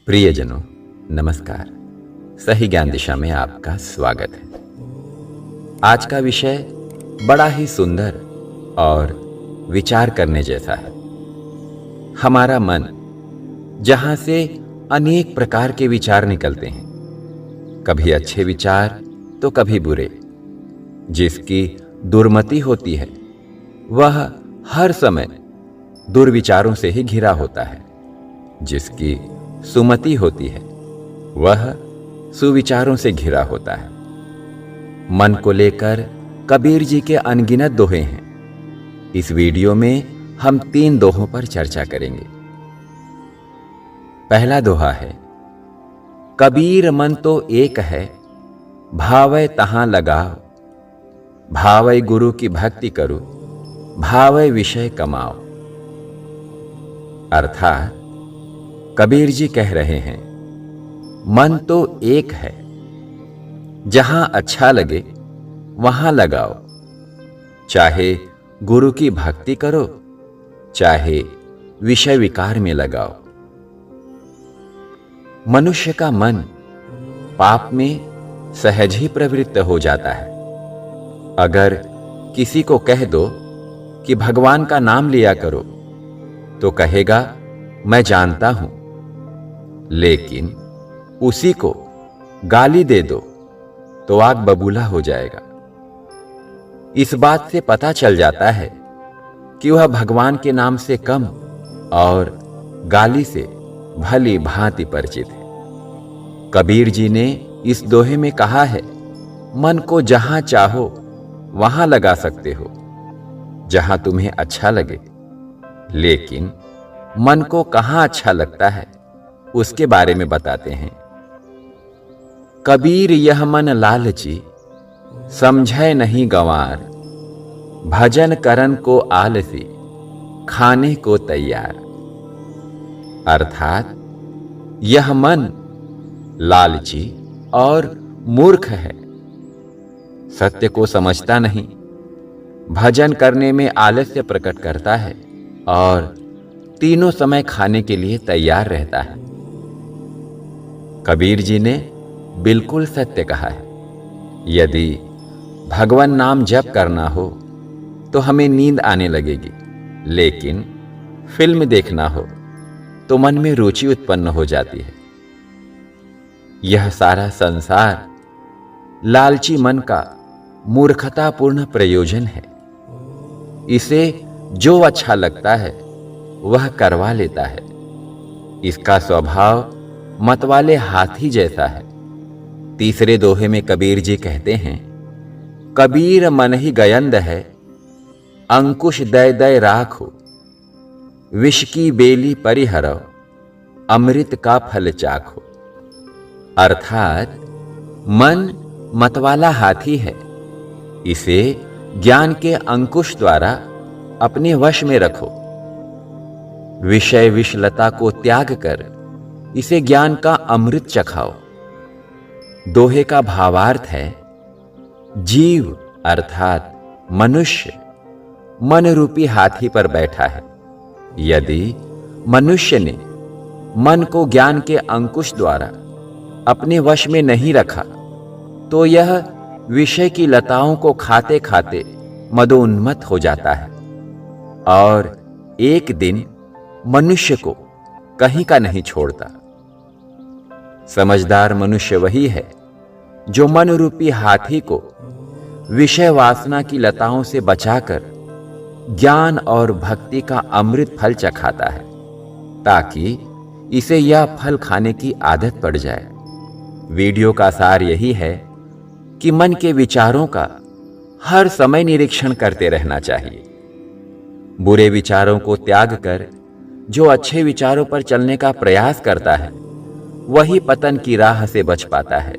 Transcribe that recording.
प्रियजनों, नमस्कार। सही ज्ञान दिशा में आपका स्वागत है। आज का विषय बड़ा ही सुंदर और विचार करने जैसा है। हमारा मन, जहां से अनेक प्रकार के विचार निकलते हैं, कभी अच्छे विचार तो कभी बुरे। जिसकी दुर्मति होती है वह हर समय दुर्विचारों से ही घिरा होता है। जिसकी सुमति होती है वह सुविचारों से घिरा होता है। मन को लेकर कबीर जी के अनगिनत दोहे हैं। इस वीडियो में हम 3 दोहों पर चर्चा करेंगे। पहला दोहा है, कबीर मन तो एक है, भावै तहां लगाओ। भावै गुरु की भक्ति करो, भावै विषय कमाओ। अर्थात कबीर जी कह रहे हैं, मन तो एक है, जहां अच्छा लगे वहां लगाओ। चाहे गुरु की भक्ति करो, चाहे विषय विकार में लगाओ। मनुष्य का मन पाप में सहज ही प्रवृत्त हो जाता है। अगर किसी को कह दो कि भगवान का नाम लिया करो तो कहेगा, मैं जानता हूं। लेकिन उसी को गाली दे दो तो आग बबूला हो जाएगा। इस बात से पता चल जाता है कि वह भगवान के नाम से कम और गाली से भली भांति परिचित है। कबीर जी ने इस दोहे में कहा है, मन को जहां चाहो वहां लगा सकते हो, जहां तुम्हें अच्छा लगे। लेकिन मन को कहां अच्छा लगता है उसके बारे में बताते हैं। कबीर यह मन लालची, समझै नहीं गंवार। भजन करन को आलसी, खाने को तैयार। अर्थात यह मन लालची और मूर्ख है, सत्य को समझता नहीं, भजन करने में आलस्य प्रकट करता है और तीनों समय खाने के लिए तैयार रहता है। कबीर जी ने बिल्कुल सत्य कहा है। यदि भगवान नाम जप करना हो तो हमें नींद आने लगेगी, लेकिन फिल्म देखना हो तो मन में रुचि उत्पन्न हो जाती है। यह सारा संसार लालची मन का मूर्खतापूर्ण प्रयोजन है। इसे जो अच्छा लगता है वह करवा लेता है। इसका स्वभाव मतवाले हाथी जैसा है। तीसरे दोहे में कबीर जी कहते हैं, कबीर मन ही गयंद है, अंकुश दय दय राखो। विष की बेली परिहरो, अमृत का फल चाखो। अर्थात मन मतवाला हाथी है, इसे ज्ञान के अंकुश द्वारा अपने वश में रखो। विषय विषलता को त्याग कर इसे ज्ञान का अमृत चखाओ। दोहे का भावार्थ है, जीव अर्थात मनुष्य मन रूपी हाथी पर बैठा है। यदि मनुष्य ने मन को ज्ञान के अंकुश द्वारा अपने वश में नहीं रखा तो यह विषय की लताओं को खाते खाते मदोन्मत्त हो जाता है और एक दिन मनुष्य को कहीं का नहीं छोड़ता। समझदार मनुष्य वही है जो मन रूपी हाथी को विषय वासना की लताओं से बचाकर ज्ञान और भक्ति का अमृत फल चखाता है, ताकि इसे यह फल खाने की आदत पड़ जाए। वीडियो का सार यही है कि मन के विचारों का हर समय निरीक्षण करते रहना चाहिए। बुरे विचारों को त्याग कर जो अच्छे विचारों पर चलने का प्रयास करता है वही पतन की राह से बच पाता है।